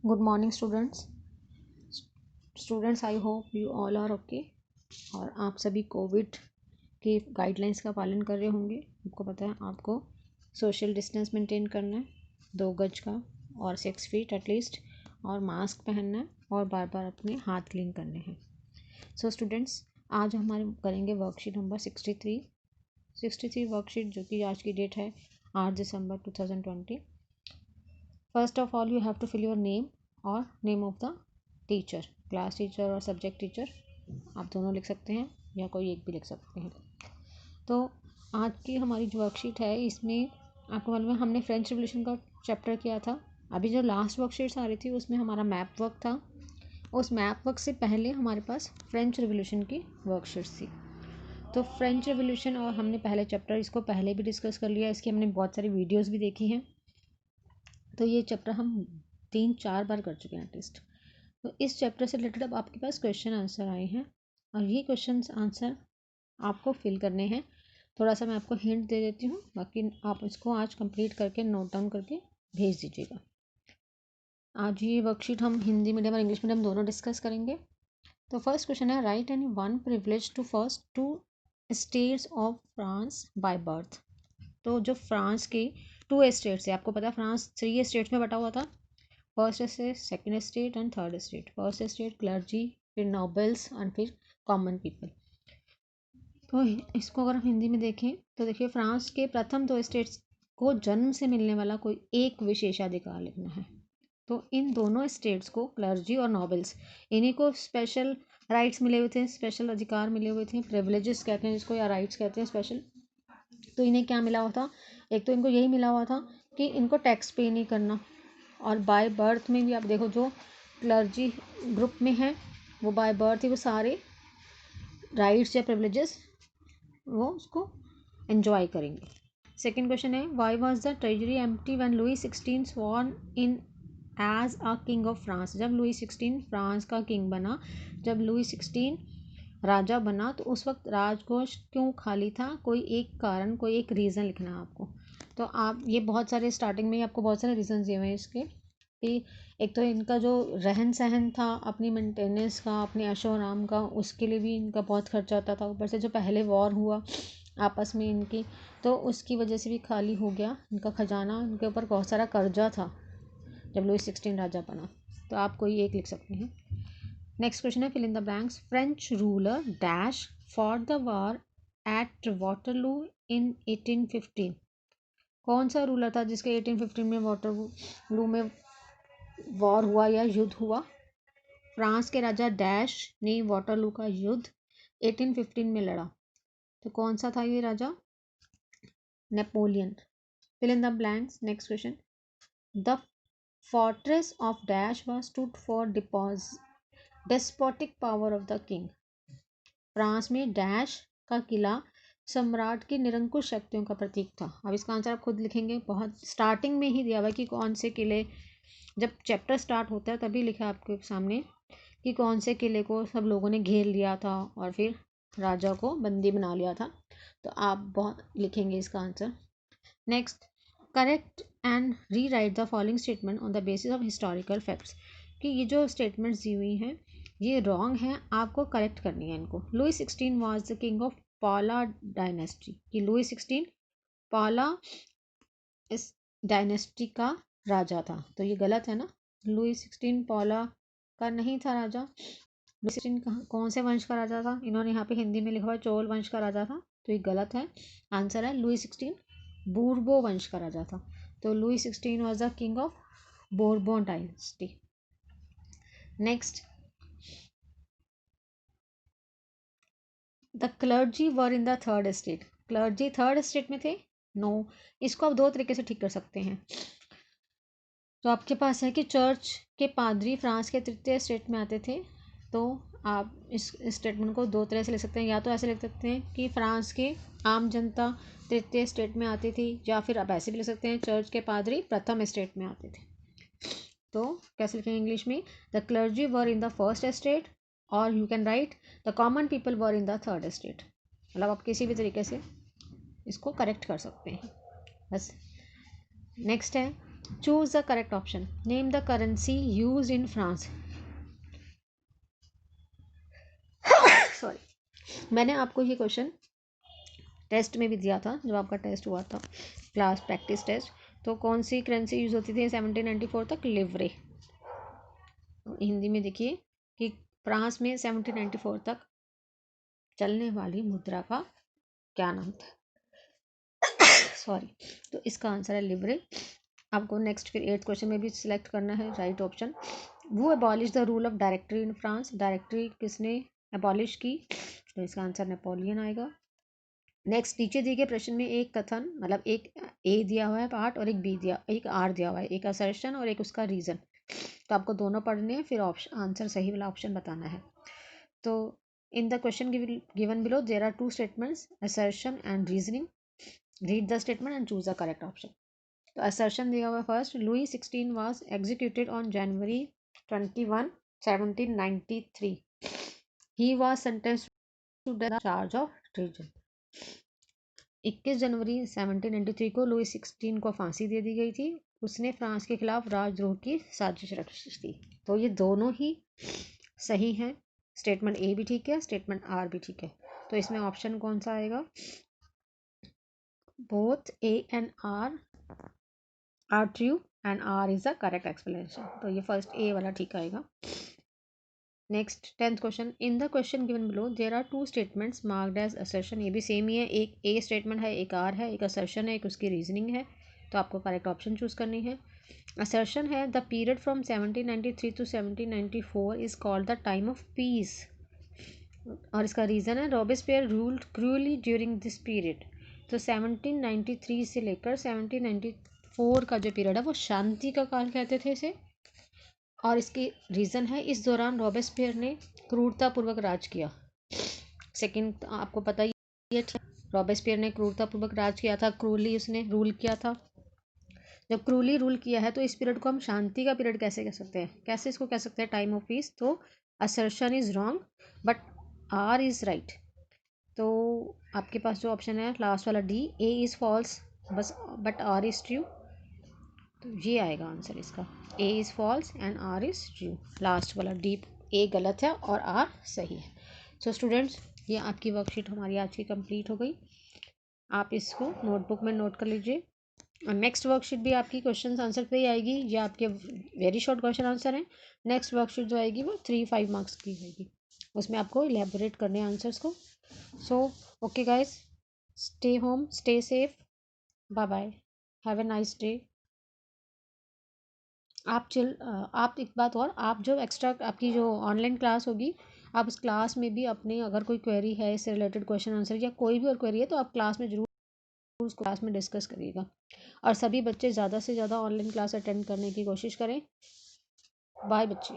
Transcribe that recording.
Good morning students I hope you all are okay. और आप सभी कोविड के गाइडलाइंस का पालन कर रहे होंगे। आपको पता है आपको सोशल डिस्टेंस मेंटेन करना है, 2 गज का और 6 फीट एटलीस्ट, और मास्क पहनना है और बार बार अपने हाथ क्लीन करने हैं। सो स्टूडेंट्स, आज हमारे करेंगे वर्कशीट नंबर 63 वर्कशीट, जो कि आज की डेट है 8 दिसंबर 2020। First of all you have to fill your name और name of the teacher, class teacher और सब्जेक्ट टीचर। आप दोनों लिख सकते हैं या कोई एक भी लिख सकते हैं। तो आज की हमारी जो वर्कशीट है, इसमें आपको मालूम है हमने फ्रेंच रिवोल्यूशन का चैप्टर किया था। अभी जो लास्ट वर्कशीट्स आ रही थी उसमें हमारा मैप वर्क था। उस मैप वर्क से पहले हमारे पास फ्रेंच रिवोल्यूशन की वर्कशीट्स थी। तो फ्रेंच रिवोल्यूशन और हमने पहले चैप्टर इसको पहले भी डिस्कस कर लिया, इसकी हमने बहुत सारी वीडियोज़ भी देखी हैं। तो ये चैप्टर हम 3-4 बार कर चुके हैं एटलीस्ट। तो इस चैप्टर से रिलेटेड अब आपके पास क्वेश्चन आंसर आए हैं और ये क्वेश्चन आंसर आपको फिल करने हैं। थोड़ा सा मैं आपको हिंट दे देती हूँ, बाकी आप इसको आज कंप्लीट करके नोट डाउन करके भेज दीजिएगा। आज ये वर्कशीट हम हिंदी मीडियम और इंग्लिश मीडियम दोनों डिस्कस करेंगे। तो फर्स्ट क्वेश्चन है, write any one privilege to first 2 states of France by birth. तो जो फ्रांस के 2 स्टेट्स है, आपको पता है फ्रांस 3 स्टेट्स में बटा हुआ था। First state, second state and third state. First state clergy, फिर नोबल्स एंड फिर कॉमन पीपल। तो इसको अगर हम हिंदी में देखें तो देखिए, फ्रांस के प्रथम 2 स्टेट्स को जन्म से मिलने वाला कोई एक विशेषाधिकार लिखना है। तो इन दोनों स्टेट्स को, क्लर्जी और नोबल्स, इन्हीं को स्पेशल राइट्स मिले हुए थे, स्पेशल अधिकार मिले हुए थे, प्रिविलेजेस कहते हैं जिसको, या राइट्स कहते हैं स्पेशल। तो इन्हें क्या मिला हुआ था? एक तो इनको यही मिला हुआ था कि इनको टैक्स पे नहीं करना, और बाय बर्थ में भी आप देखो जो क्लर्जी ग्रुप में है वो बाय बर्थ ही वो सारे राइट्स या प्रिविलेजेस वो उसको एंजॉय करेंगे। सेकंड क्वेश्चन है, why was the treasury empty when Louis 16 sworn in as a king of France. जब लुई 16 फ्रांस का किंग बना, जब लुई 16 राजा बना, तो उस वक्त राजकोष क्यों खाली था? कोई एक कारण, कोई एक रीज़न लिखना है आपको। तो आप ये बहुत सारे स्टार्टिंग में ही आपको बहुत सारे रीजन दिए हुए हैं इसके, कि एक तो इनका जो रहन सहन था, अपनी मेंटेनेंस का, अपने ऐशो आराम का, उसके लिए भी इनका बहुत खर्चा होता था। ऊपर से जो पहले वॉर हुआ आपस में इनकी, तो उसकी वजह से भी खाली हो गया इनका खजाना। इनके ऊपर बहुत सारा कर्जा था जब लुई 16 राजा बना। तो आप कोई एक लिख सकते हैं। नेक्स्ट क्वेश्चन है, fill in the blanks. French ruler dash for the war at Waterloo in 1815। कौन सा रूलर था जिसके 1815 में वाटरलू में वॉर हुआ या युद्ध हुआ? फ्रांस के राजा डैश ने वाटरलू का युद्ध 1815 में लड़ा। तो कौन सा था ये राजा? Napoleon. Fill in the blanks. Next question, the fortress of dash was stood for despotic power of the king. France में डैश का किला सम्राट की निरंकुश शक्तियों का प्रतीक था। अब इसका आंसर आप खुद लिखेंगे, बहुत स्टार्टिंग में ही दिया हुआ है कि कौन से किले, जब चैप्टर स्टार्ट होता है तभी लिखा है आपके सामने कि कौन से किले को सब लोगों ने घेर लिया था और फिर राजा को बंदी बना लिया था। तो आप बहुत लिखेंगे इसका answer. Next, correct and re right the following statement on the basis of historical facts. कि ये जो स्टेटमेंट्स दी हुई हैं ये रॉन्ग है, आपको करेक्ट करनी है इनको। Louis 16 was the king of पाला डायनेस्टी। कि लुई 16 पाला इस डायनेस्टी का राजा था, तो ये गलत है ना। लुई 16 पाला का नहीं था राजा। लुई 16 कौन से वंश का राजा था? इन्होंने यहाँ पे हिंदी में लिखा हुआ है चोल वंश का राजा था, तो ये गलत है। आंसर है लुई 16 बूर्बो वंश का राजा था। तो Louis 16 was the king of Bourbon dynasty. Next, the clergy were in the third state. Clergy third state में थे? नो। इसको आप 2 तरीके से ठीक कर सकते हैं। तो आपके पास है कि चर्च के पादरी फ्रांस के 3 स्टेट में आते थे। तो आप इस स्टेटमेंट को 2 तरह से लिख सकते हैं। या तो ऐसे लिख सकते हैं कि फ्रांस के आम जनता 3 स्टेट में आती थी, या फिर आप ऐसे भी लिख सकते हैं चर्च के पादरी प्रथम स्टेट में आते थे। तो कैसे लिखेंगे इंग्लिश में? The clergy were in the first state, और you can write the common people were in the third state. मतलब आप किसी भी तरीके से इसको करेक्ट कर सकते हैं बस। नेक्स्ट है, choose the correct option. Name the currency use in France. Sorry, मैंने आपको ये क्वेश्चन टेस्ट में भी दिया था जब आपका टेस्ट हुआ था, क्लास प्रैक्टिस टेस्ट। तो कौन सी करेंसी यूज़ होती थी 1794 तक? लिवरे। हिंदी में देखिए कि फ्रांस में 1794 तक चलने वाली मुद्रा का क्या नाम था? सॉरी, तो इसका आंसर है लिवरे। आपको नेक्स्ट फिर 8th क्वेश्चन में भी सिलेक्ट करना है राइट ऑप्शन। वो abolish the rule of directory in France. Directory किसने अबॉलिश की? तो इसका आंसर नेपोलियन आएगा। नेक्स्ट, नीचे दिए गए प्रश्न में एक कथन, मतलब एक ए दिया हुआ है पार्ट और एक आर दिया हुआ है, एक असर्शन और एक उसका रीज़न। तो आपको दोनों पढ़ने हैं, फिर ऑप्शन आंसर सही वाला ऑप्शन बताना है। तो in the question given below there are two statements, assertion and reasoning. Read the statement and choose the correct option. तो असर्शन दिया हुआ first, Louis 16 was executed on January 21, 1793। He was sentenced to death charge of treason. 21 जनवरी 1793 को Louis 16 को फांसी दे दी गई थी। उसने फ्रांस के खिलाफ राजद्रोह की साजिश रची थी। तो ये दोनों ही सही हैं। स्टेटमेंट ए भी ठीक है, स्टेटमेंट आर भी ठीक है। तो इसमें ऑप्शन कौन सा आएगा? Both A and R true and R is the correct explanation. तो ये फर्स्ट ए वाला ठीक आएगा। Next 10th question, in the question given below there are two statements marked as assertion. ये भी सेम ही है, एक ए स्टेटमेंट है, एक आर है, एक असर्शन है, एक उसकी रीजनिंग है। तो आपको करेक्ट ऑप्शन चूज करनी है। असर्शन है the period from 1793 to 1794 is called the time of peace. और इसका रीज़न है Robespierre ruled cruelly during this period. तो 1793 से लेकर 1794 का जो पीरियड है वो शांति का काल कहते थे इसे। और इसकी रीज़न है इस दौरान रॉबेस्पियर ने क्रूरतापूर्वक राज किया। सेकंड आपको पता ही है, रॉबेस्पियर ने क्रूरतापूर्वक राज किया था, क्रूरली उसने रूल किया था। जब क्रूरली रूल किया है तो इस पीरियड को हम शांति का पीरियड कैसे कह सकते हैं? कैसे इसको कह सकते हैं टाइम ऑफ पीस? तो assertion is wrong but R is right. तो आपके पास जो ऑप्शन है लास्ट वाला डी, ए इज़ फॉल्स बस बट आर इज़ ट्रू। तो ये आएगा आंसर इसका, A is false and R is true. Last वाला डी, ए गलत है और आर सही है। सो स्टूडेंट्स, ये आपकी वर्कशीट हमारी आज की कंप्लीट हो गई। आप इसको नोटबुक में नोट कर लीजिए। और नेक्स्ट वर्कशीट भी आपकी क्वेश्चन आंसर पे ही आएगी। ये आपके वेरी शॉर्ट क्वेश्चन आंसर हैं। नेक्स्ट वर्कशीट जो आएगी वो 3-5 मार्क्स की होगी, उसमें आपको इलेबोरेट करने हैं आंसर्स को। So okay guys, stay home, stay safe, bye bye, have a nice day. आप एक बात और, आप जो एक्स्ट्रा आपकी जो ऑनलाइन क्लास होगी, आप उस क्लास में भी अपने अगर कोई क्वेरी है इससे रिलेटेड क्वेश्चन आंसर या कोई भी और क्वेरी है तो आप क्लास में जरूर उस क्लास में डिस्कस करिएगा। और सभी बच्चे ज़्यादा से ज़्यादा ऑनलाइन क्लास अटेंड करने की कोशिश करें। बाय बच्चे।